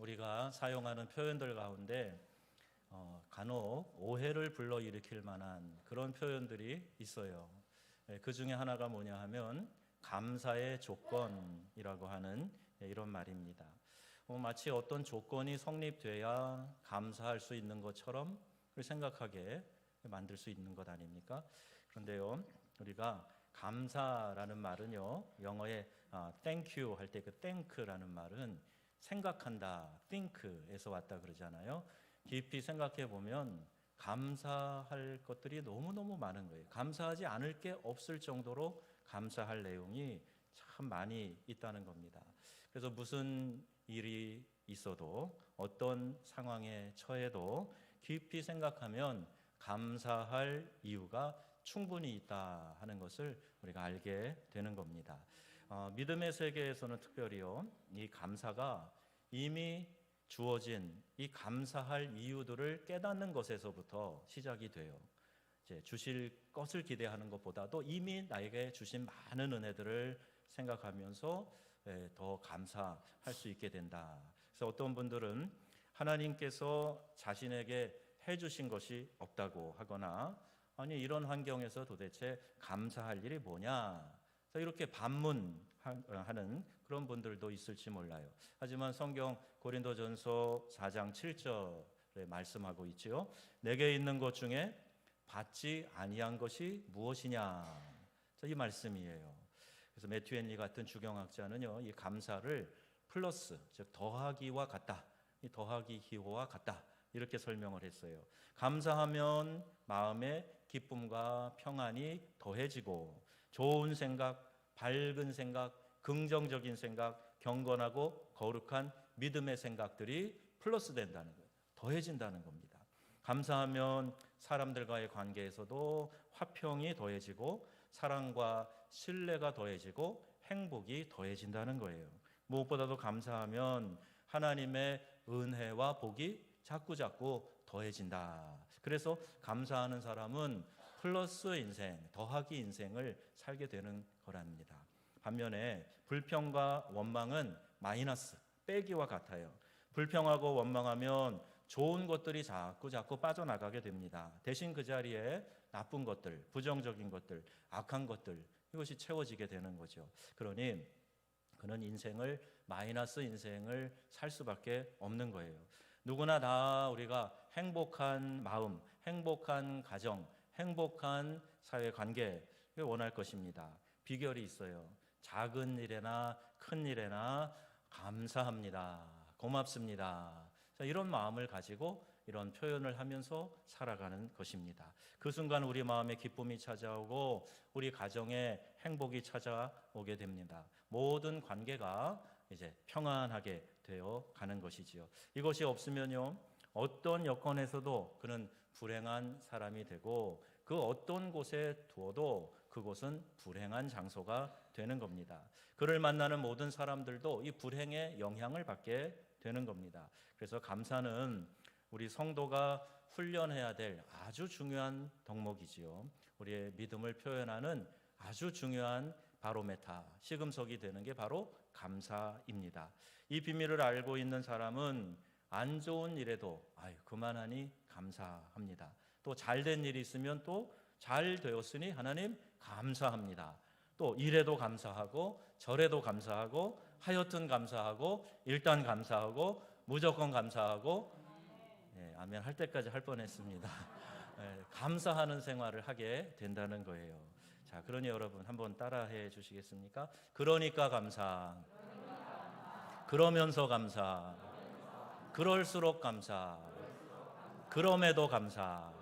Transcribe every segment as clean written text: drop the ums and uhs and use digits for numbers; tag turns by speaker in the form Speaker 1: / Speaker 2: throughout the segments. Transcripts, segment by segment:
Speaker 1: 우리가 사용하는 표현들 가운데 간혹 오해를 불러일으킬 만한 그런 표현들이 있어요. 그 중에 하나가 뭐냐 하면 감사의 조건이라고 하는 이런 말입니다. 마치 어떤 조건이 성립돼야 감사할 수 있는 것처럼 생각하게 만들 수 있는 것 아닙니까? 그런데요, 우리가 감사라는 말은요, 영어에 thank you 할 때 그 thank라는 말은 생각한다, think에서 왔다 그러잖아요. 깊이 생각해 보면 감사할 것들이 너무너무 많은 거예요. 감사하지 않을 게 없을 정도로 감사할 내용이 참 많이 있다는 겁니다. 그래서 무슨 일이 있어도 어떤 상황에 처해도 깊이 생각하면 감사할 이유가 충분히 있다 하는 것을 우리가 알게 되는 겁니다. 믿음의 세계에서는 특별히요, 이 감사가 이미 주어진 이 감사할 이유들을 깨닫는 것에서부터 시작이 돼요. 이제 주실 것을 기대하는 것보다도 이미 나에게 주신 많은 은혜들을 생각하면서 더 감사할 수 있게 된다. 그래서 어떤 분들은 하나님께서 자신에게 해주신 것이 없다고 하거나, 아니 이런 환경에서 도대체 감사할 일이 뭐냐, 이렇게 반문하는 그런 분들도 있을지 몰라요. 하지만 성경 고린도전서 4장 7절에 말씀하고 있지요. 내게 있는 것 중에 받지 아니한 것이 무엇이냐, 이 말씀이에요. 그래서 매튜 헨리 같은 주경학자는요, 이 감사를 플러스, 즉 더하기와 같다, 이 더하기 기호와 같다, 이렇게 설명을 했어요. 감사하면 마음의 기쁨과 평안이 더해지고 좋은 생각, 밝은 생각, 긍정적인 생각, 경건하고 거룩한 믿음의 생각들이 플러스 된다는 거예요. 더해진다는 겁니다. 감사하면 사람들과의 관계에서도 화평이 더해지고 사랑과 신뢰가 더해지고 행복이 더해진다는 거예요. 무엇보다도 감사하면 하나님의 은혜와 복이 자꾸자꾸 더해진다. 그래서 감사하는 사람은 플러스 인생, 더하기 인생을 살게 되는 거랍니다. 반면에 불평과 원망은 마이너스, 빼기와 같아요. 불평하고 원망하면 좋은 것들이 자꾸 빠져나가게 됩니다. 대신 그 자리에 나쁜 것들, 부정적인 것들, 악한 것들, 이것이 채워지게 되는 거죠. 그러니 그는 인생을, 마이너스 인생을 살 수밖에 없는 거예요. 누구나 다 우리가 행복한 마음, 행복한 가정, 행복한 사회관계 원할 것입니다. 비결이 있어요. 작은 일에나 큰 일에나 감사합니다, 고맙습니다, 이런 마음을 가지고 이런 표현을 하면서 살아가는 것입니다. 그 순간 우리 마음에 기쁨이 찾아오고 우리 가정에 행복이 찾아오게 됩니다. 모든 관계가 이제 평안하게 되어 가는 것이지요. 이것이 없으면요, 어떤 여건에서도 그는 불행한 사람이 되고 그 어떤 곳에 두어도 그곳은 불행한 장소가 되는 겁니다. 그를 만나는 모든 사람들도 이 불행의 영향을 받게 되는 겁니다. 그래서 감사는 우리 성도가 훈련해야 될 아주 중요한 덕목이지요. 우리의 믿음을 표현하는 아주 중요한 바로메타, 시금석이 되는 게 바로 감사입니다. 이 비밀을 알고 있는 사람은 안 좋은 일에도 그만하니 감사합니다. 또 잘된 일이 있으면 또 잘 되었으니 하나님 감사합니다. 또 이래도 감사하고 저래도 감사하고 하여튼 감사하고 일단 감사하고 무조건 감사하고, 아멘 할 때까지 할 뻔했습니다. 감사하는 생활을 하게 된다는 거예요. 자, 그러니 여러분 한번 따라해 주시겠습니까? 그러니까 감사, 그러면서 감사, 그럴수록 감사, 그럼에도 감사.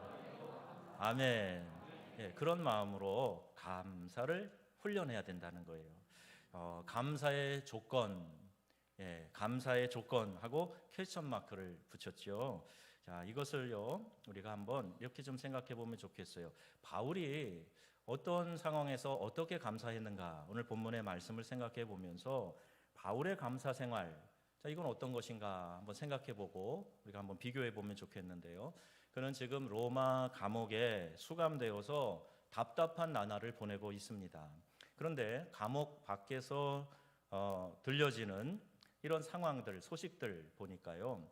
Speaker 1: 아멘. 그런 마음으로 감사를 훈련해야 된다는 거예요. 감사의 조건, 감사의 조건하고 퀘스천 마크를 붙였죠. 자, 이것을요 우리가 한번 이렇게 좀 생각해 보면 좋겠어요. 바울이 어떤 상황에서 어떻게 감사했는가, 오늘 본문의 말씀을 생각해 보면서 바울의 감사 생활, 자, 이건 어떤 것인가 한번 생각해 보고 우리가 한번 비교해 보면 좋겠는데요. 그는 지금 로마 감옥에 수감되어서 답답한 나날을 보내고 있습니다. 그런데 감옥 밖에서 들려지는 이런 상황들, 소식들 보니까요.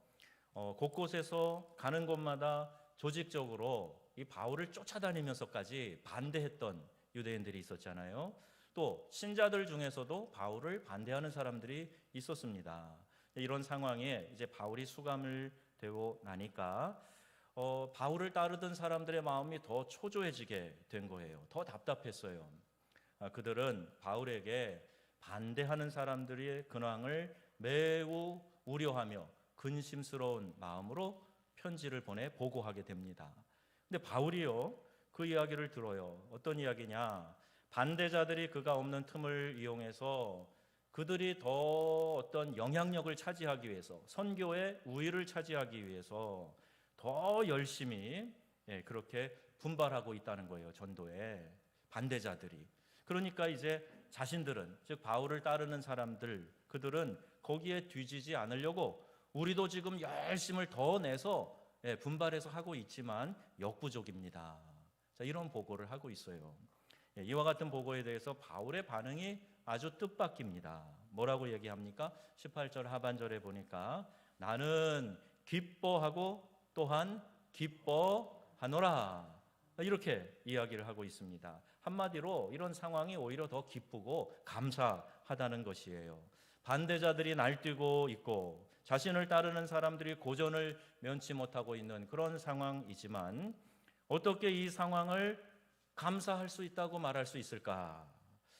Speaker 1: 곳곳에서 가는 곳마다 조직적으로 이 바울을 쫓아다니면서까지 반대했던 유대인들이 있었잖아요. 또 신자들 중에서도 바울을 반대하는 사람들이 있었습니다. 이런 상황에 이제 바울이 수감을 되고 나니까 바울을 따르던 사람들의 마음이 더 초조해지게 된 거예요. 더 답답했어요. 그들은 바울에게 반대하는 사람들의 근황을 매우 우려하며 근심스러운 마음으로 편지를 보내 보고하게 됩니다. 근데 바울이요, 그 이야기를 들어요. 어떤 이야기냐? 반대자들이 그가 없는 틈을 이용해서 그들이 더 어떤 영향력을 차지하기 위해서, 선교의 우위를 차지하기 위해서 더 열심히 그렇게 분발하고 있다는 거예요. 전도에 반대자들이. 그러니까 이제 자신들은, 즉 바울을 따르는 사람들, 그들은 거기에 뒤지지 않으려고 우리도 지금 열심을 더 내서 분발해서 하고 있지만 역부족입니다. 자, 이런 보고를 하고 있어요. 이와 같은 보고에 대해서 바울의 반응이 아주 뜻밖입니다. 뭐라고 얘기합니까? 18절 하반절에 보니까 나는 기뻐하고 또한 기뻐하노라, 이렇게 이야기를 하고 있습니다. 한마디로 이런 상황이 오히려 더 기쁘고 감사하다는 것이에요. 반대자들이 날뛰고 있고 자신을 따르는 사람들이 고전을 면치 못하고 있는 그런 상황이지만 어떻게 이 상황을 감사할 수 있다고 말할 수 있을까?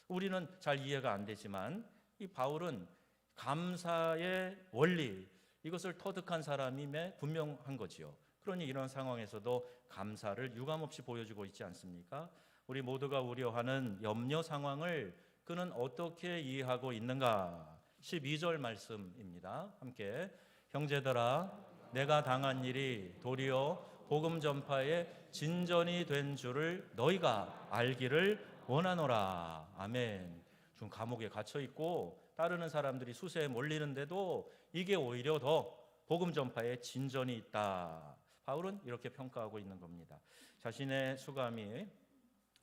Speaker 1: 우리는 잘 이해가 안 되지만 이 바울은 감사의 원리, 이것을 터득한 사람임에 분명한 거지요. 그러니 이런 상황에서도 감사를 유감없이 보여주고 있지 않습니까? 우리 모두가 우려하는 염려 상황을 그는 어떻게 이해하고 있는가? 12절 말씀입니다. 함께 형제들아, 내가 당한 일이 도리어 복음 전파의 진전이 된 줄을 너희가 알기를 원하노라. 아멘. 지금 감옥에 갇혀 있고 따르는 사람들이 수세에 몰리는데도 이게 오히려 더 복음 전파에 진전이 있다. 바울은 이렇게 평가하고 있는 겁니다. 자신의 수감이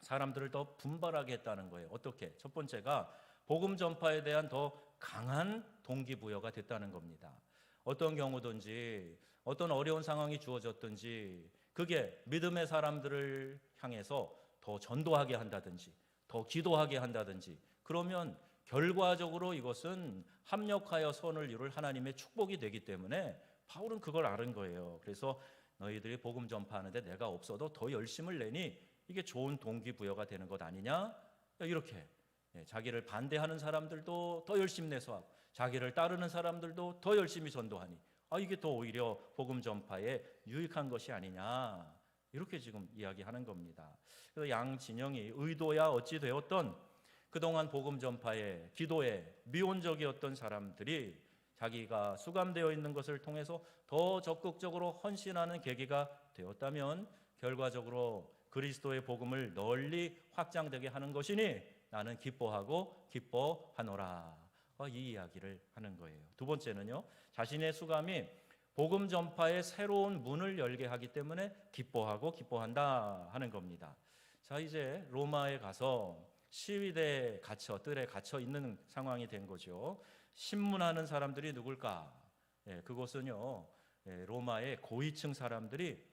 Speaker 1: 사람들을 더 분발하게 했다는 거예요. 어떻게? 첫 번째가 복음 전파에 대한 더 강한 동기부여가 됐다는 겁니다. 어떤 경우든지 어떤 어려운 상황이 주어졌든지 그게 믿음의 사람들을 향해서 더 전도하게 한다든지 더 기도하게 한다든지 그러면 결과적으로 이것은 합력하여 선을 이룰 하나님의 축복이 되기 때문에 바울은 그걸 아는 거예요. 그래서 너희들이 복음 전파하는데 내가 없어도 더 열심을 내니 이게 좋은 동기부여가 되는 것 아니냐? 이렇게 자기를 반대하는 사람들도 더 열심히 내서 하고 자기를 따르는 사람들도 더 열심히 전도하니 이게 더 오히려 복음 전파에 유익한 것이 아니냐, 이렇게 지금 이야기하는 겁니다. 그래서 양 진영이 의도야 어찌 되었던 그동안 복음 전파에 기도에 미온적이었던 사람들이 자기가 수감되어 있는 것을 통해서 더 적극적으로 헌신하는 계기가 되었다면 결과적으로 그리스도의 복음을 널리 확장되게 하는 것이니 나는 기뻐하고 기뻐하노라. 이 이야기를 하는 거예요. 두 번째는요, 자신의 수감이 복음 전파의 새로운 문을 열게 하기 때문에 기뻐하고 기뻐한다 하는 겁니다. 자, 이제 로마에 가서 시위대에 갇혀 뜰에 갇혀 있는 상황이 된 거죠. 신문하는 사람들이 누굴까? 그것은요, 로마의 고위층 사람들이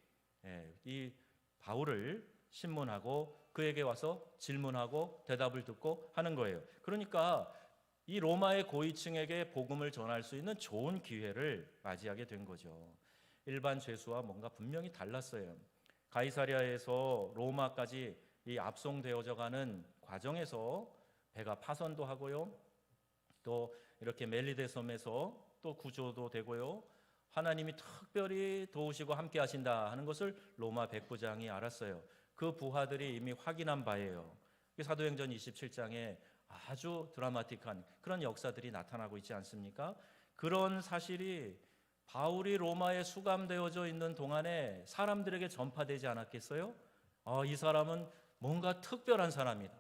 Speaker 1: 이 바울을 신문하고 그에게 와서 질문하고 대답을 듣고 하는 거예요. 그러니까 이 로마의 고위층에게 복음을 전할 수 있는 좋은 기회를 맞이하게 된 거죠. 일반 죄수와 뭔가 분명히 달랐어요. 가이사랴에서 로마까지 이 압송되어져 가는 과정에서 배가 파손도 하고요, 또 이렇게 멜리데 섬에서 또 구조도 되고요, 하나님이 특별히 도우시고 함께 하신다 하는 것을 로마 백부장이 알았어요. 그 부하들이 이미 확인한 바예요. 사도행전 27장에 아주 드라마틱한 그런 역사들이 나타나고 있지 않습니까? 그런 사실이 바울이 로마에 수감되어져 있는 동안에 사람들에게 전파되지 않았겠어요? 이 사람은 뭔가 특별한 사람이다.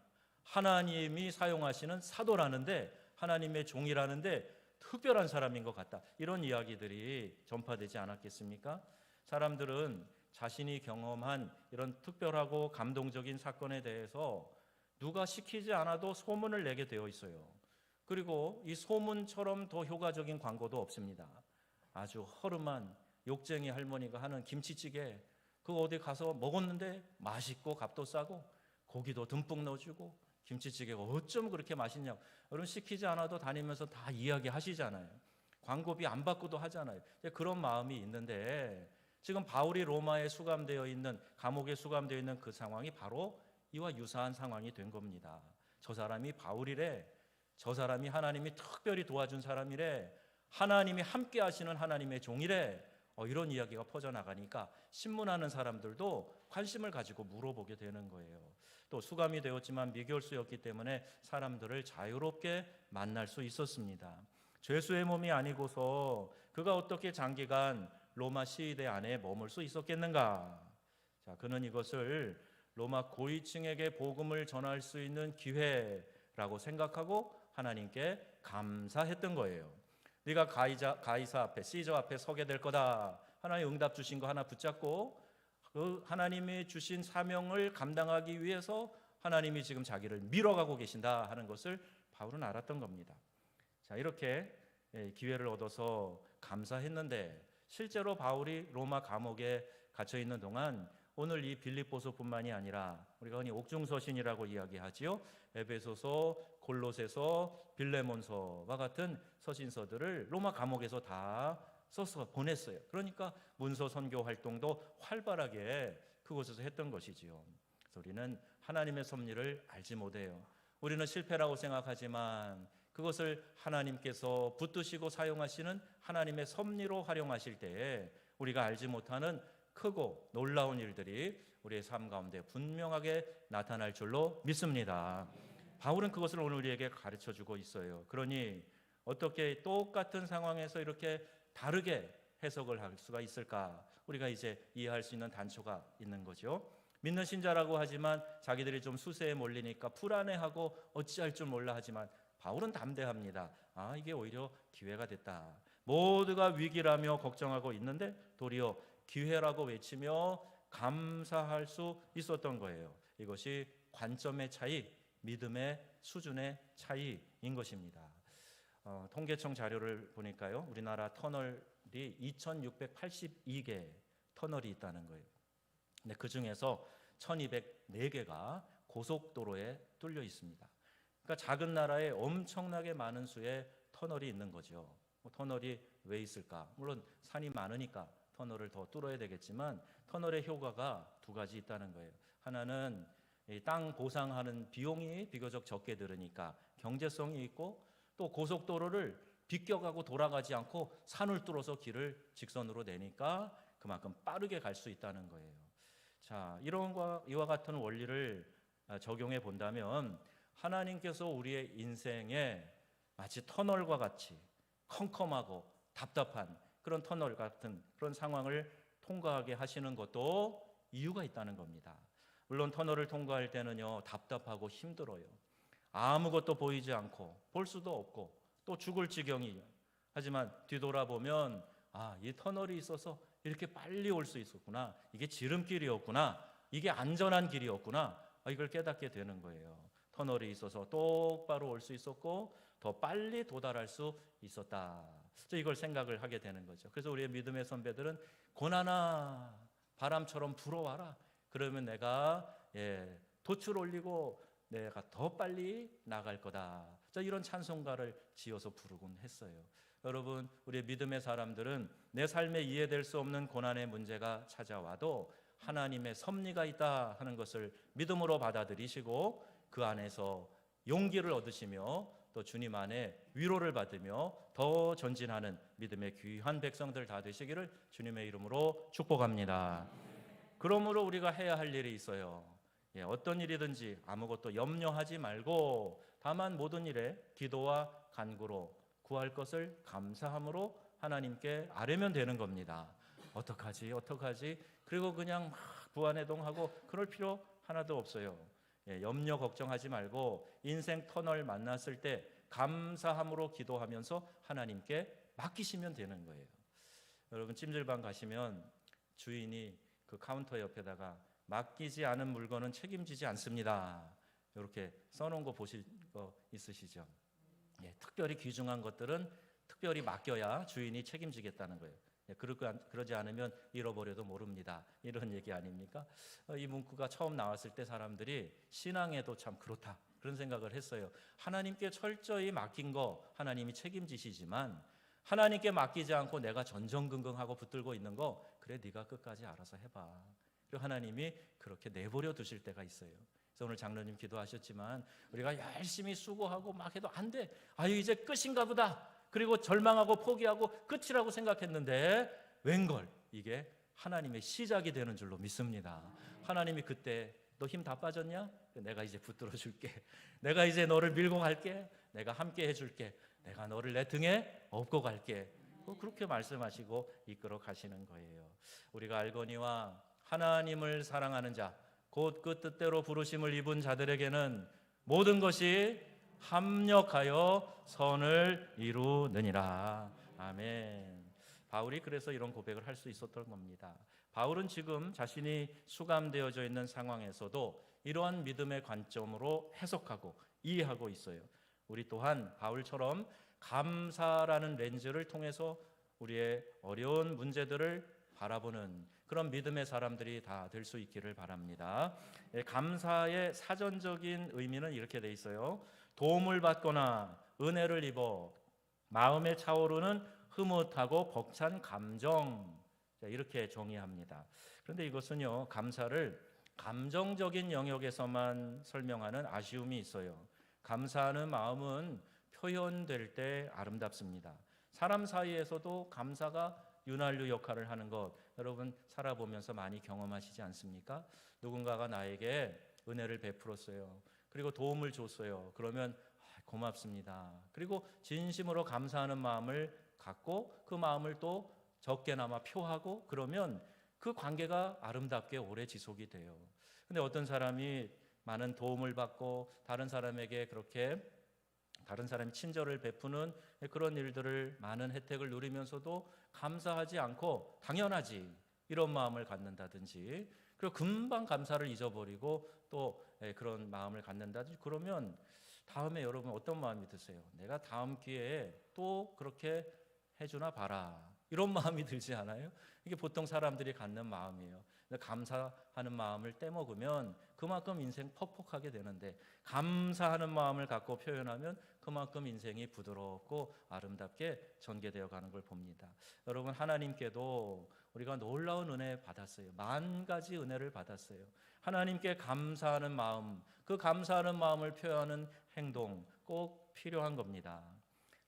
Speaker 1: 하나님이 사용하시는 사도라는데, 하나님의 종이라는데 특별한 사람인 것 같다. 이런 이야기들이 전파되지 않았겠습니까? 사람들은 자신이 경험한 이런 특별하고 감동적인 사건에 대해서 누가 시키지 않아도 소문을 내게 되어 있어요. 그리고 이 소문처럼 더 효과적인 광고도 없습니다. 아주 허름한 욕쟁이 할머니가 하는 김치찌개, 그거 어디 가서 먹었는데 맛있고 값도 싸고 고기도 듬뿍 넣어주고 김치찌개가 어쩜 그렇게 맛있냐고 여러분 시키지 않아도 다니면서 다 이야기하시잖아요. 광고비 안 받고도 하잖아요. 그런 마음이 있는데 지금 바울이 로마에 수감되어 있는, 감옥에 수감되어 있는 그 상황이 바로 이와 유사한 상황이 된 겁니다. 저 사람이 바울이래, 저 사람이 하나님이 특별히 도와준 사람이래, 하나님이 함께 하시는 하나님의 종이래, 이런 이야기가 퍼져나가니까 신문하는 사람들도 관심을 가지고 물어보게 되는 거예요. 또 수감이 되었지만 미결수였기 때문에 사람들을 자유롭게 만날 수 있었습니다. 죄수의 몸이 아니고서 그가 어떻게 장기간 로마 시위대 안에 머물 수 있었겠는가? 자, 그는 이것을 로마 고위층에게 복음을 전할 수 있는 기회라고 생각하고 하나님께 감사했던 거예요. 네가 가이사 앞에, 시저 앞에 서게 될 거다. 하나님 응답 주신 거 하나 붙잡고 그 하나님이 주신 사명을 감당하기 위해서 하나님이 지금 자기를 밀어가고 계신다 하는 것을 바울은 알았던 겁니다. 자, 이렇게 기회를 얻어서 감사했는데 실제로 바울이 로마 감옥에 갇혀 있는 동안 오늘 이 빌립보서뿐만이 아니라 우리가 흔히 옥중서신이라고 이야기하지요. 에베소서, 골로새서, 빌레몬서와 같은 서신서들을 로마 감옥에서 다 써서 보냈어요. 그러니까 문서 선교 활동도 활발하게 그곳에서 했던 것이지요. 그래서 우리는 하나님의 섭리를 알지 못해요. 우리는 실패라고 생각하지만 그것을 하나님께서 붙드시고 사용하시는 하나님의 섭리로 활용하실 때에 우리가 알지 못하는 크고 놀라운 일들이 우리의 삶 가운데 분명하게 나타날 줄로 믿습니다. 바울은 그것을 오늘 우리에게 가르쳐주고 있어요. 그러니 어떻게 똑같은 상황에서 이렇게 다르게 해석을 할 수가 있을까? 우리가 이제 이해할 수 있는 단초가 있는 거죠. 믿는 신자라고 하지만 자기들이 좀 수세에 몰리니까 불안해하고 어찌할 줄 몰라 하지만 바울은 담대합니다. 이게 오히려 기회가 됐다. 모두가 위기라며 걱정하고 있는데 도리어 기회라고 외치며 감사할 수 있었던 거예요. 이것이 관점의 차이, 믿음의 수준의 차이인 것입니다. 통계청 자료를 보니까요, 우리나라 터널이 2,682개 터널이 있다는 거예요. 근데 그 중에서 1,204개가 고속도로에 뚫려 있습니다. 그러니까 작은 나라에 엄청나게 많은 수의 터널이 있는 거죠. 터널이 왜 있을까? 물론 산이 많으니까 터널을 더 뚫어야 되겠지만 터널의 효과가 두 가지 있다는 거예요. 하나는 땅 보상하는 비용이 비교적 적게 들으니까 경제성이 있고, 또 고속도로를 비껴가고 돌아가지 않고 산을 뚫어서 길을 직선으로 내니까 그만큼 빠르게 갈 수 있다는 거예요. 자, 이와 같은 원리를 적용해 본다면 하나님께서 우리의 인생에 마치 터널과 같이 컴컴하고 답답한 그런 터널 같은 그런 상황을 통과하게 하시는 것도 이유가 있다는 겁니다. 물론 터널을 통과할 때는요, 답답하고 힘들어요. 아무것도 보이지 않고 볼 수도 없고 또 죽을 지경이에요. 하지만 뒤돌아보면 이 터널이 있어서 이렇게 빨리 올 수 있었구나, 이게 지름길이었구나, 이게 안전한 길이었구나, 이걸 깨닫게 되는 거예요. 터널이 있어서 똑바로 올 수 있었고 더 빨리 도달할 수 있었다. 이걸 생각을 하게 되는 거죠. 그래서 우리의 믿음의 선배들은 고난아 바람처럼 불어와라. 그러면 내가 돛을 올리고 내가 더 빨리 나갈 거다. 이런 찬송가를 지어서 부르곤 했어요. 여러분, 우리의 믿음의 사람들은 내 삶에 이해될 수 없는 고난의 문제가 찾아와도 하나님의 섭리가 있다 하는 것을 믿음으로 받아들이시고 그 안에서 용기를 얻으시며 또 주님 안에 위로를 받으며 더 전진하는 믿음의 귀한 백성들 다 되시기를 주님의 이름으로 축복합니다. 그러므로 우리가 해야 할 일이 있어요. 어떤 일이든지 아무것도 염려하지 말고 다만 모든 일에 기도와 간구로 구할 것을 감사함으로 하나님께 아뢰면 되는 겁니다. 어떡하지? 그리고 그냥 막 부안해동하고 그럴 필요 하나도 없어요. 염려 걱정하지 말고 인생 터널 만났을 때 감사함으로 기도하면서 하나님께 맡기시면 되는 거예요. 여러분, 찜질방 가시면 주인이 그 카운터 옆에다가 맡기지 않은 물건은 책임지지 않습니다, 이렇게 써놓은 거 보실 거 있으시죠? 특별히 귀중한 것들은 특별히 맡겨야 주인이 책임지겠다는 거예요. 그러지 않으면 잃어버려도 모릅니다. 이런 얘기 아닙니까? 이 문구가 처음 나왔을 때 사람들이 신앙에도 참 그렇다 그런 생각을 했어요. 하나님께 철저히 맡긴 거 하나님이 책임지시지만 하나님께 맡기지 않고 내가 전전긍긍하고 붙들고 있는 거 그래 네가 끝까지 알아서 해봐. 그리고 하나님이 그렇게 내버려 두실 때가 있어요. 그래서 오늘 장로님 기도하셨지만 우리가 열심히 수고하고 막 해도 안 돼. 아유 이제 끝인가 보다. 그리고 절망하고 포기하고 끝이라고 생각했는데 웬걸 이게 하나님의 시작이 되는 줄로 믿습니다. 하나님이 그때 너 힘 다 빠졌냐? 내가 이제 붙들어 줄게. 내가 이제 너를 밀고 갈게. 내가 함께 해줄게. 내가 너를 내 등에 업고 갈게. 그렇게 말씀하시고 이끌어 가시는 거예요. 우리가 알거니와 하나님을 사랑하는 자, 곧 그 뜻대로 부르심을 입은 자들에게는 모든 것이 합력하여 선을 이루느니라. 아멘. 바울이 그래서 이런 고백을 할 수 있었던 겁니다. 바울은 지금 자신이 수감되어져 있는 상황에서도 이러한 믿음의 관점으로 해석하고 이해하고 있어요. 우리 또한 바울처럼 감사라는 렌즈를 통해서 우리의 어려운 문제들을 바라보는 그런 믿음의 사람들이 다 될 수 있기를 바랍니다. 감사의 사전적인 의미는 이렇게 돼 있어요. 도움을 받거나 은혜를 입어 마음에 차오르는 흐뭇하고 벅찬 감정, 이렇게 정의합니다. 그런데 이것은요, 감사를 감정적인 영역에서만 설명하는 아쉬움이 있어요. 감사하는 마음은 표현될 때 아름답습니다. 사람 사이에서도 감사가 윤활유 역할을 하는 것 여러분 살아보면서 많이 경험하시지 않습니까? 누군가가 나에게 은혜를 베풀었어요. 그리고 도움을 줬어요. 그러면 고맙습니다. 그리고 진심으로 감사하는 마음을 갖고 그 마음을 또 적게나마 표하고 그러면 그 관계가 아름답게 오래 지속이 돼요. 근데 어떤 사람이 많은 도움을 받고 다른 사람에게 그렇게 다른 사람이 친절을 베푸는 그런 일들을 많은 혜택을 누리면서도 감사하지 않고 당연하지 이런 마음을 갖는다든지 그리고 금방 감사를 잊어버리고 또 그런 마음을 갖는다든지 그러면 다음에 여러분 어떤 마음이 드세요? 내가 다음 기회에 또 그렇게 해주나 봐라 이런 마음이 들지 않아요? 이게 보통 사람들이 갖는 마음이에요. 감사하는 마음을 떼먹으면 그만큼 인생 퍽퍽하게 되는데 감사하는 마음을 갖고 표현하면 그만큼 인생이 부드럽고 아름답게 전개되어 가는 걸 봅니다. 여러분 하나님께도 우리가 놀라운 은혜 받았어요. 만 가지 은혜를 받았어요. 하나님께 감사하는 마음, 그 감사하는 마음을 표현하는 행동 꼭 필요한 겁니다.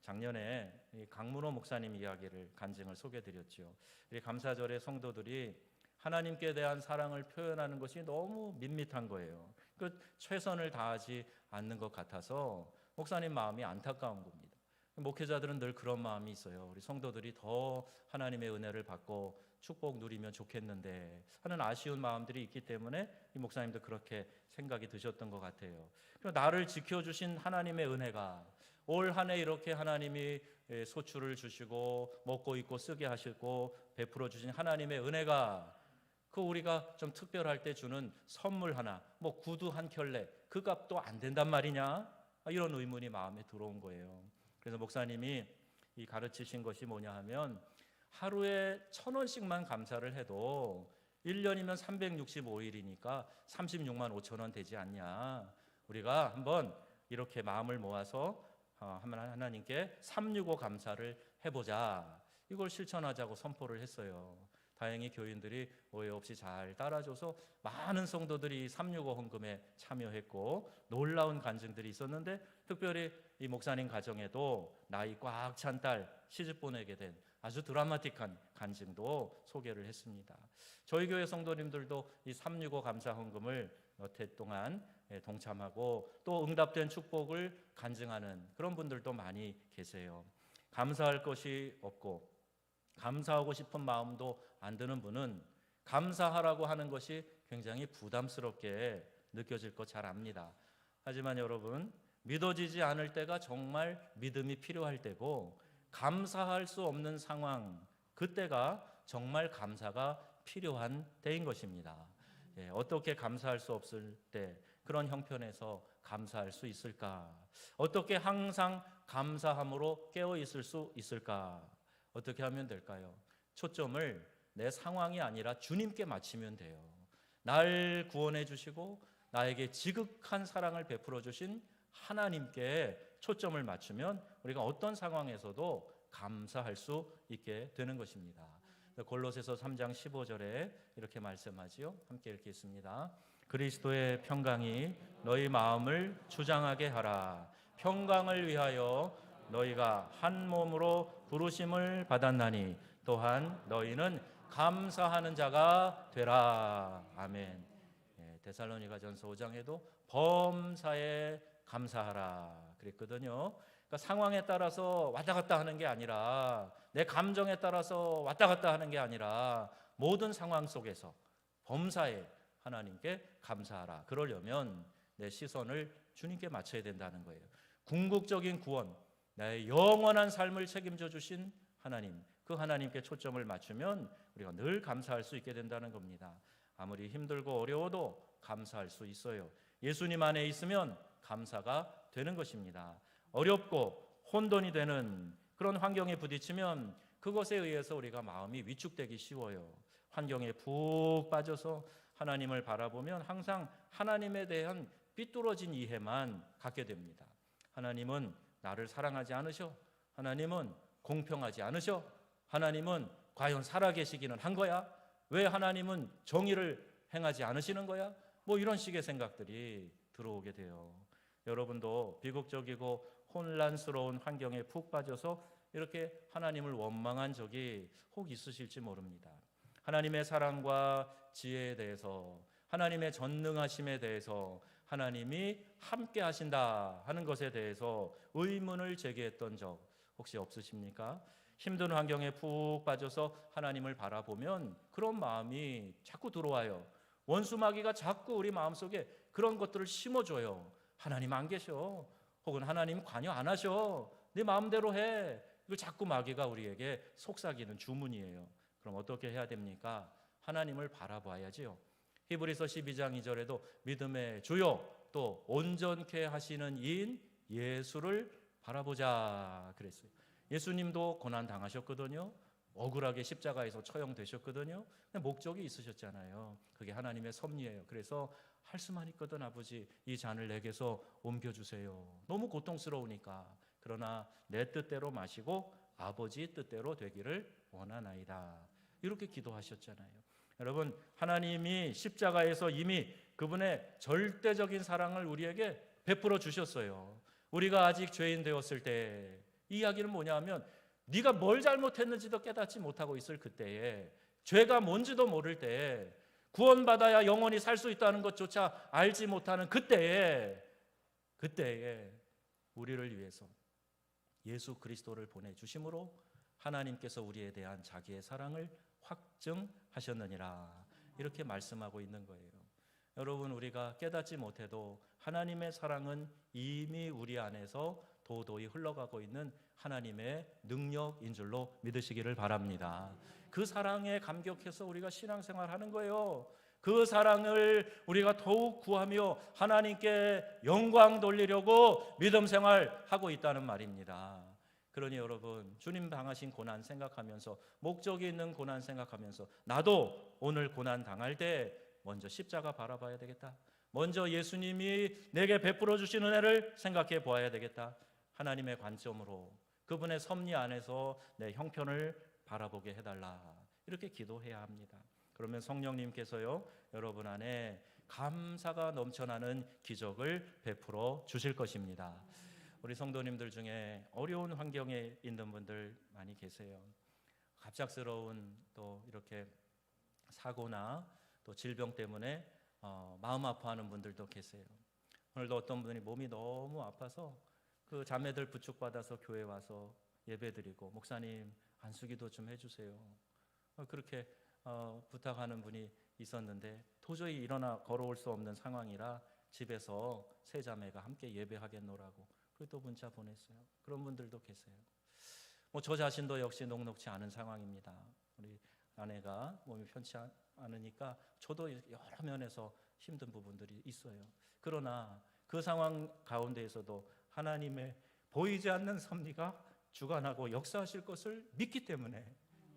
Speaker 1: 작년에 강문호 목사님 이야기를 간증을 소개드렸죠. 이 감사절에 성도들이 하나님께 대한 사랑을 표현하는 것이 너무 밋밋한 거예요. 그 최선을 다하지 않는 것 같아서 목사님 마음이 안타까운 겁니다. 목회자들은 늘 그런 마음이 있어요. 우리 성도들이 더 하나님의 은혜를 받고 축복 누리면 좋겠는데 하는 아쉬운 마음들이 있기 때문에 이 목사님도 그렇게 생각이 드셨던 것 같아요. 나를 지켜주신 하나님의 은혜가 올 한 해 이렇게 하나님이 소출을 주시고 먹고 입고 쓰게 하시고 베풀어 주신 하나님의 은혜가 그 우리가 좀 특별할 때 주는 선물 하나, 뭐 구두 한 켤레 그 값도 안 된단 말이냐? 이런 의문이 마음에 들어온 거예요. 그래서 목사님이 이 가르치신 것이 뭐냐 하면 하루에 1,000원씩만 감사를 해도 1년이면 365일이니까 36만 5천 원 되지 않냐? 우리가 한번 이렇게 마음을 모아서 하나님께 365 감사를 해보자. 이걸 실천하자고 선포를 했어요. 다행히 교인들이 오해 없이 잘 따라줘서 많은 성도들이 365 헌금에 참여했고 놀라운 간증들이 있었는데 특별히 이 목사님 가정에도 나이 꽉 찬 딸 시집 보내게 된 아주 드라마틱한 간증도 소개를 했습니다. 저희 교회 성도님들도 이 365 감사 헌금을 몇 해 동안 동참하고 또 응답된 축복을 간증하는 그런 분들도 많이 계세요. 감사할 것이 없고 감사하고 싶은 마음도 안 드는 분은 감사하라고 하는 것이 굉장히 부담스럽게 느껴질 것 잘 압니다. 하지만 여러분 믿어지지 않을 때가 정말 믿음이 필요할 때고 감사할 수 없는 상황 그때가 정말 감사가 필요한 때인 것입니다. 어떻게 감사할 수 없을 때 그런 형편에서 감사할 수 있을까? 어떻게 항상 감사함으로 깨어 있을 수 있을까? 어떻게 하면 될까요? 초점을 내 상황이 아니라 주님께 맞추면 돼요. 날 구원해 주시고 나에게 지극한 사랑을 베풀어 주신 하나님께 초점을 맞추면 우리가 어떤 상황에서도 감사할 수 있게 되는 것입니다. 골로새서 3장 15절에 이렇게 말씀하지요. 함께 읽겠습니다. 그리스도의 평강이 너희 마음을 주장하게 하라. 평강을 위하여 너희가 한 몸으로 부르심을 받았나니 또한 너희는 감사하는 자가 되라. 아멘. 데살로니가전서 5장에도 범사에 감사하라 그랬거든요. 그러니까 상황에 따라서 왔다 갔다 하는 게 아니라, 내 감정에 따라서 왔다 갔다 하는 게 아니라 모든 상황 속에서 범사에 하나님께 감사하라. 그러려면 내 시선을 주님께 맞춰야 된다는 거예요. 궁극적인 구원, 나의 영원한 삶을 책임져 주신 하나님, 그 하나님께 초점을 맞추면 우리가 늘 감사할 수 있게 된다는 겁니다. 아무리 힘들고 어려워도 감사할 수 있어요. 예수님 안에 있으면 감사가 되는 것입니다. 어렵고 혼돈이 되는 그런 환경에 부딪히면 그것에 의해서 우리가 마음이 위축되기 쉬워요. 환경에 푹 빠져서 하나님을 바라보면 항상 하나님에 대한 삐뚤어진 이해만 갖게 됩니다. 하나님은 나를 사랑하지 않으셔? 하나님은 공평하지 않으셔? 하나님은 과연 살아계시기는 한 거야? 왜 하나님은 정의를 행하지 않으시는 거야? 뭐 이런 식의 생각들이 들어오게 돼요. 여러분도 비극적이고 혼란스러운 환경에 푹 빠져서 이렇게 하나님을 원망한 적이 혹 있으실지 모릅니다. 하나님의 사랑과 지혜에 대해서, 하나님의 전능하심에 대해서, 하나님이 함께 하신다 하는 것에 대해서 의문을 제기했던 적 혹시 없으십니까? 힘든 환경에 푹 빠져서 하나님을 바라보면 그런 마음이 자꾸 들어와요. 원수 마귀가 자꾸 우리 마음속에 그런 것들을 심어줘요. 하나님 안 계셔. 혹은 하나님 관여 안 하셔. 네 마음대로 해. 이걸 자꾸 마귀가 우리에게 속삭이는 주문이에요. 그럼 어떻게 해야 됩니까? 하나님을 바라봐야지요. 히브리서 12장 2절에도 믿음의 주요 또 온전케 하시는 이인 예수를 바라보자 그랬어요. 예수님도 고난 당하셨거든요. 억울하게 십자가에서 처형되셨거든요. 근데 목적이 있으셨잖아요. 그게 하나님의 섭리예요. 그래서 할 수만 있거든 아버지, 이 잔을 내게서 옮겨주세요. 너무 고통스러우니까. 그러나 내 뜻대로 마시고 아버지 뜻대로 되기를 원하나이다. 이렇게 기도하셨잖아요. 여러분, 하나님이 십자가에서 이미 그분의 절대적인 사랑을 우리에게 베풀어 주셨어요. 우리가 아직 죄인 되었을 때, 이 이야기는 뭐냐면 네가 뭘 잘못했는지도 깨닫지 못하고 있을 그때에, 죄가 뭔지도 모를 때에, 구원받아야 영원히 살 수 있다는 것조차 알지 못하는 그때에 우리를 위해서 예수 그리스도를 보내주심으로 하나님께서 우리에 대한 자기의 사랑을 확증하셨느니라, 이렇게 말씀하고 있는 거예요. 여러분, 우리가 깨닫지 못해도 하나님의 사랑은 이미 우리 안에서 도도히 흘러가고 있는 하나님의 능력인 줄로 믿으시기를 바랍니다. 그 사랑에 감격해서 우리가 신앙생활하는 거예요. 그 사랑을 우리가 더욱 구하며 하나님께 영광 돌리려고 믿음 생활하고 있다는 말입니다. 그러니 여러분, 주님 당하신 고난 생각하면서, 목적이 있는 고난 생각하면서, 나도 오늘 고난 당할 때 먼저 십자가 바라봐야 되겠다. 먼저 예수님이 내게 베풀어 주신 은혜를 생각해 보아야 되겠다. 하나님의 관점으로, 그분의 섭리 안에서 내 형편을 바라보게 해달라, 이렇게 기도해야 합니다. 그러면 성령님께서요, 여러분 안에 감사가 넘쳐나는 기적을 베풀어 주실 것입니다. 우리 성도님들 중에 어려운 환경에 있는 분들 많이 계세요. 갑작스러운 또 이렇게 사고나 또 질병 때문에 마음 아파하는 분들도 계세요. 오늘도 어떤 분이 몸이 너무 아파서 그 자매들 부축받아서 교회 와서 예배드리고, 목사님 안수기도 좀 해주세요, 그렇게 부탁하는 분이 있었는데 도저히 일어나 걸어올 수 없는 상황이라 집에서 세 자매가 함께 예배하겠노라고 그리고 또 문자 보냈어요. 그런 분들도 계세요. 저 자신도 역시 녹록지 않은 상황입니다. 우리 아내가 몸이 편치 않으니까 저도 여러 면에서 힘든 부분들이 있어요. 그러나 그 상황 가운데에서도 하나님의 보이지 않는 섭리가 주관하고 역사하실 것을 믿기 때문에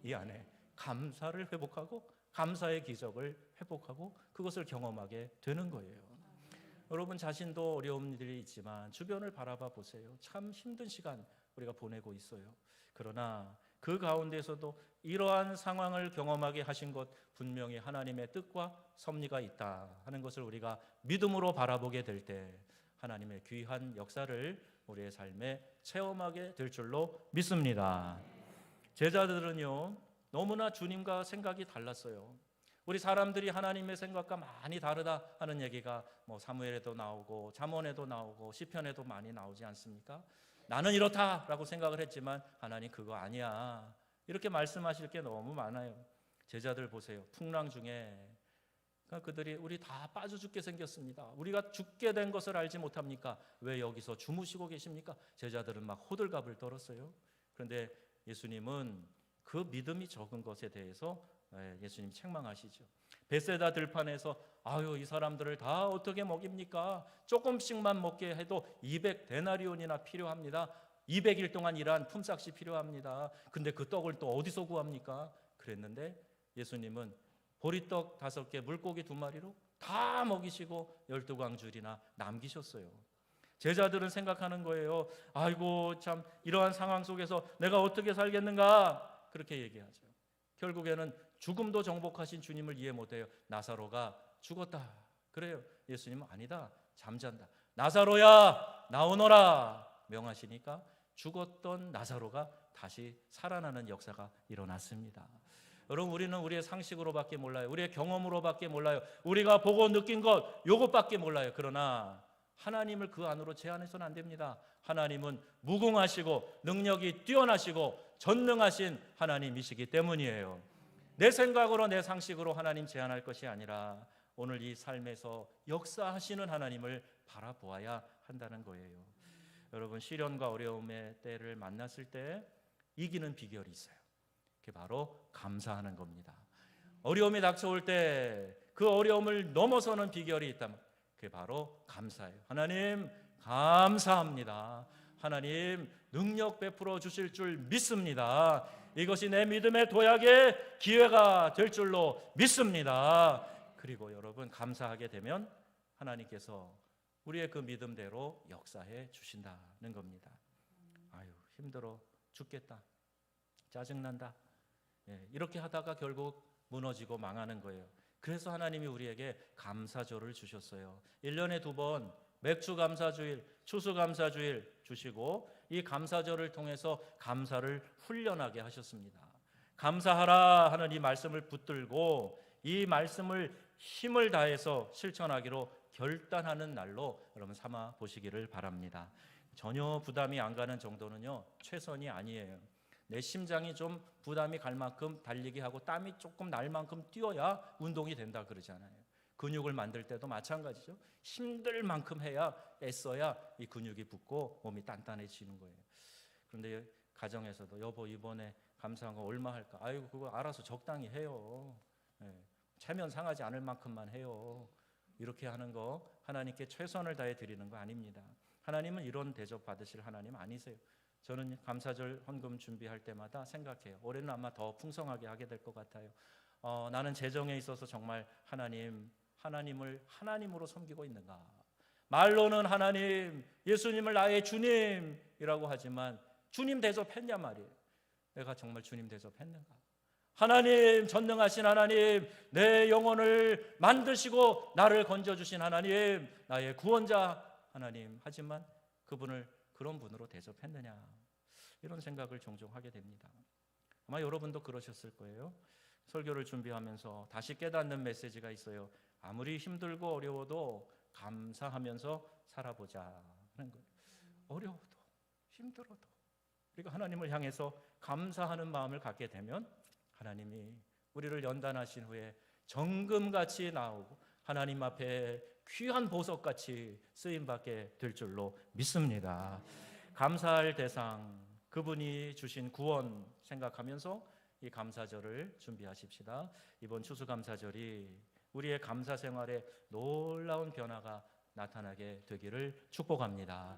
Speaker 1: 이 안에 감사를 회복하고 감사의 기적을 회복하고 그것을 경험하게 되는 거예요. 여러분 자신도 어려움들이 있지만 주변을 바라봐 보세요. 참 힘든 시간 우리가 보내고 있어요. 그러나 그 가운데서도 이러한 상황을 경험하게 하신 것 분명히 하나님의 뜻과 섭리가 있다 하는 것을 우리가 믿음으로 바라보게 될 때 하나님의 귀한 역사를 우리의 삶에 체험하게 될 줄로 믿습니다. 제자들은요 너무나 주님과 생각이 달랐어요. 우리 사람들이 하나님의 생각과 많이 다르다 하는 얘기가 사무엘에도 나오고 잠언에도 나오고 시편에도 많이 나오지 않습니까? 나는 이렇다라고 생각을 했지만 하나님 그거 아니야 이렇게 말씀하실 게 너무 많아요. 제자들 보세요. 풍랑 중에 그들이 우리 다 빠져 죽게 생겼습니다. 우리가 죽게 된 것을 알지 못합니까? 왜 여기서 주무시고 계십니까? 제자들은 막 호들갑을 떨었어요. 그런데 예수님은 그 믿음이 적은 것에 대해서 예수님 책망하시죠. 베세다 들판에서 아유 이 사람들을 다 어떻게 먹입니까? 조금씩만 먹게 해도 200데나리온이나 필요합니다. 200일 동안 일한 품삯이 필요합니다. 근데 그 떡을 또 어디서 구합니까? 그랬는데 예수님은 보리떡 5개 물고기 2마리로 다 먹이시고 12광줄이나 남기셨어요. 제자들은 생각하는 거예요. 아이고 참 이러한 상황 속에서 내가 어떻게 살겠는가 그렇게 얘기하죠. 결국에는 죽음도 정복하신 주님을 이해 못해요. 나사로가 죽었다 그래요. 예수님은 아니다 잠잔다. 나사로야 나오너라 명하시니까 죽었던 나사로가 다시 살아나는 역사가 일어났습니다. 여러분 우리는 우리의 상식으로밖에 몰라요. 우리의 경험으로밖에 몰라요. 우리가 보고 느낀 것 요것밖에 몰라요. 그러나 하나님을 그 안으로 제한해서는 안 됩니다. 하나님은 무궁하시고 능력이 뛰어나시고 전능하신 하나님이시기 때문이에요. 내 생각으로 내 상식으로 하나님 제한할 것이 아니라 오늘 이 삶에서 역사하시는 하나님을 바라보아야 한다는 거예요. 여러분 시련과 어려움의 때를 만났을 때 이기는 비결이 있어요. 그게 바로 감사하는 겁니다. 어려움이 닥쳐올 때 그 어려움을 넘어서는 비결이 있다면 그게 바로 감사예요. 하나님 감사합니다. 하나님 능력 베풀어 주실 줄 믿습니다. 이것이 내 믿음의 도약의 기회가 될 줄로 믿습니다. 그리고 여러분 감사하게 되면 하나님께서 우리의 그 믿음대로 역사해 주신다는 겁니다. 아유 힘들어 죽겠다 짜증난다 이렇게 하다가 결국 무너지고 망하는 거예요. 그래서 하나님이 우리에게 감사절을 주셨어요. 1년에 2번 맥주 감사주일, 추수 감사주일 주시고 이 감사절을 통해서 감사를 훈련하게 하셨습니다. 감사하라 하는 이 말씀을 붙들고 이 말씀을 힘을 다해서 실천하기로 결단하는 날로 여러분 삼아 보시기를 바랍니다. 전혀 부담이 안 가는 정도는요 최선이 아니에요. 내 심장이 좀 부담이 갈 만큼 달리기 하고 땀이 조금 날 만큼 뛰어야 운동이 된다 그러잖아요. 근육을 만들 때도 마찬가지죠. 힘들 만큼 해야 애써야 이 근육이 붙고 몸이 단단해지는 거예요. 그런데 가정에서도 여보 이번에 감사한 거 얼마 할까? 아이고 그거 알아서 적당히 해요. 체면 상하지 않을 만큼만 해요. 이렇게 하는 거 하나님께 최선을 다해 드리는 거 아닙니다. 하나님은 이런 대접 받으실 하나님 아니세요. 저는 감사절 헌금 준비할 때마다 생각해요. 올해는 아마 더 풍성하게 하게 될 것 같아요. 나는 재정에 있어서 정말 하나님을 하나님으로 섬기고 있는가? 말로는 하나님, 예수님을 나의 주님이라고 하지만 주님 대접했냐 말이에요. 내가 정말 주님 대접했는가? 하나님, 전능하신 하나님, 내 영혼을 만드시고 나를 건져주신 하나님, 나의 구원자 하나님, 하지만 그분을 그런 분으로 대접했느냐? 이런 생각을 종종 하게 됩니다. 아마 여러분도 그러셨을 거예요. 설교를 준비하면서 다시 깨닫는 메시지가 있어요. 아무리 힘들고 어려워도 감사하면서 살아보자 하는 거예요. 어려워도 힘들어도 우리가 하나님을 향해서 감사하는 마음을 갖게 되면 하나님이 우리를 연단하신 후에 정금같이 나오고 하나님 앞에 귀한 보석같이 쓰임받게 될 줄로 믿습니다. 감사할 대상, 그분이 주신 구원 생각하면서 이 감사절을 준비하십시다. 이번 추수감사절이 우리의 감사 생활에 놀라운 변화가 나타나게 되기를 축복합니다.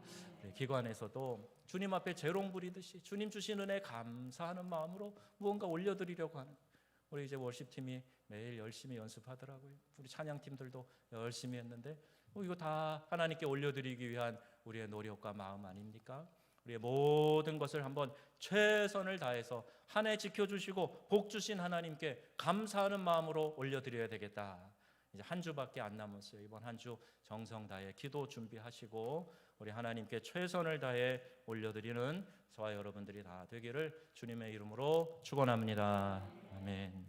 Speaker 1: 기관에서도 주님 앞에 재롱 부리듯이 주님 주신 은혜 감사하는 마음으로 무언가 올려드리려고 하는, 우리 이제 월십팀이 매일 열심히 연습하더라고요. 우리 찬양팀들도 열심히 했는데 이거 다 하나님께 올려드리기 위한 우리의 노력과 마음 아닙니까? 우리의 모든 것을 한번 최선을 다해서 한 해 지켜주시고 복 주신 하나님께 감사하는 마음으로 올려드려야 되겠다. 이제 한 주밖에 안 남았어요. 이번 한 주 정성 다해 기도 준비하시고 우리 하나님께 최선을 다해 올려드리는 저와 여러분들이 다 되기를 주님의 이름으로 축원합니다. 아멘.